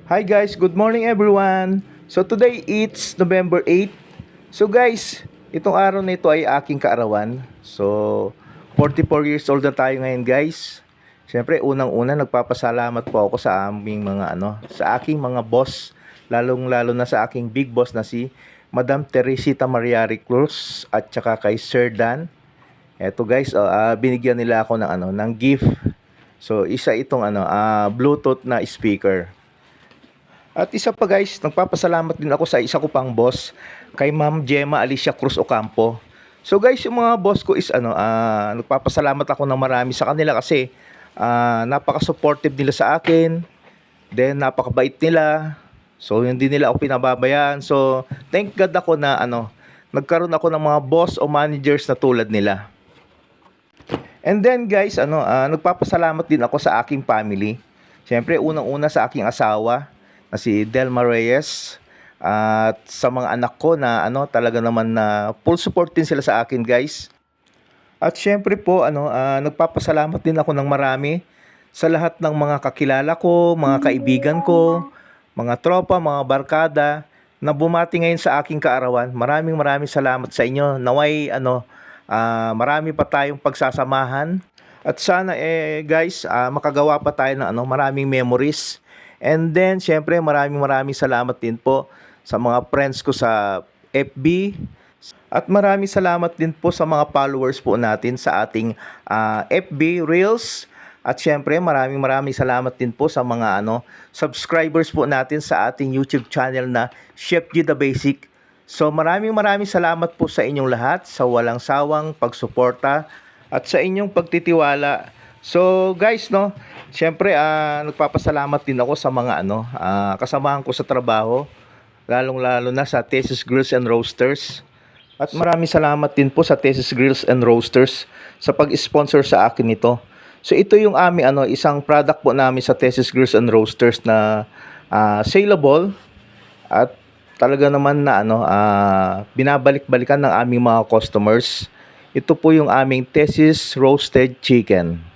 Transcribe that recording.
Hi guys, good morning everyone. So today it's November 8. So guys, itong araw na ito ay aking kaarawan. So 44 years old na tayo ngayon guys. Siyempre unang-una nagpapasalamat po ako sa aming mga sa aking mga boss, lalong-lalo na sa aking big boss na si Madam Teresita Mariari Cruz at saka kay Sir Dan. Eto guys, binigyan nila ako ng ng gift. So isa itong Bluetooth na speaker. At isa pa guys, nagpapasalamat din ako sa isa ko pang boss, kay Ma'am Gemma Alicia Cruz Ocampo. So guys, yung mga boss ko is nagpapasalamat ako ng marami sa kanila kasi napaka-supportive nila sa akin. Then napakabait nila. So hindi nila ako pinababayaan. So thank God ako na nagkaroon ako ng mga boss o managers na tulad nila. And then guys, nagpapasalamat din ako sa aking family. Siyempre, unang-una sa aking asawa na si Delma Reyes at sa mga anak ko na talaga naman na full support din sila sa akin guys. At syempre po nagpapasalamat din ako ng marami sa lahat ng mga kakilala ko, mga kaibigan ko, mga tropa, mga barkada na bumati ngayon sa aking kaarawan. Maraming salamat sa inyo. Naway marami pa tayong pagsasamahan at sana guys makagawa pa tayo ng maraming memories. And then, syempre, maraming salamat din po sa mga friends ko sa FB. At maraming salamat din po sa mga followers po natin sa ating FB Reels. At syempre, maraming salamat din po sa mga subscribers po natin sa ating YouTube channel na Chef G The Basic. So, maraming salamat po sa inyong lahat sa walang sawang pagsuporta at sa inyong pagtitiwala. So guys, syempre nagpapasalamat din ako sa mga kasamahan ko sa trabaho, lalong-lalo na sa Thesis Grills and Roasters. At maraming salamat din po sa Thesis Grills and Roasters sa pag-sponsor sa akin nito. So ito yung aming isang product po namin sa Thesis Grills and Roasters na saleable at talaga naman na binabalik-balikan ng aming mga customers. Ito po yung aming Thesis Roasted Chicken.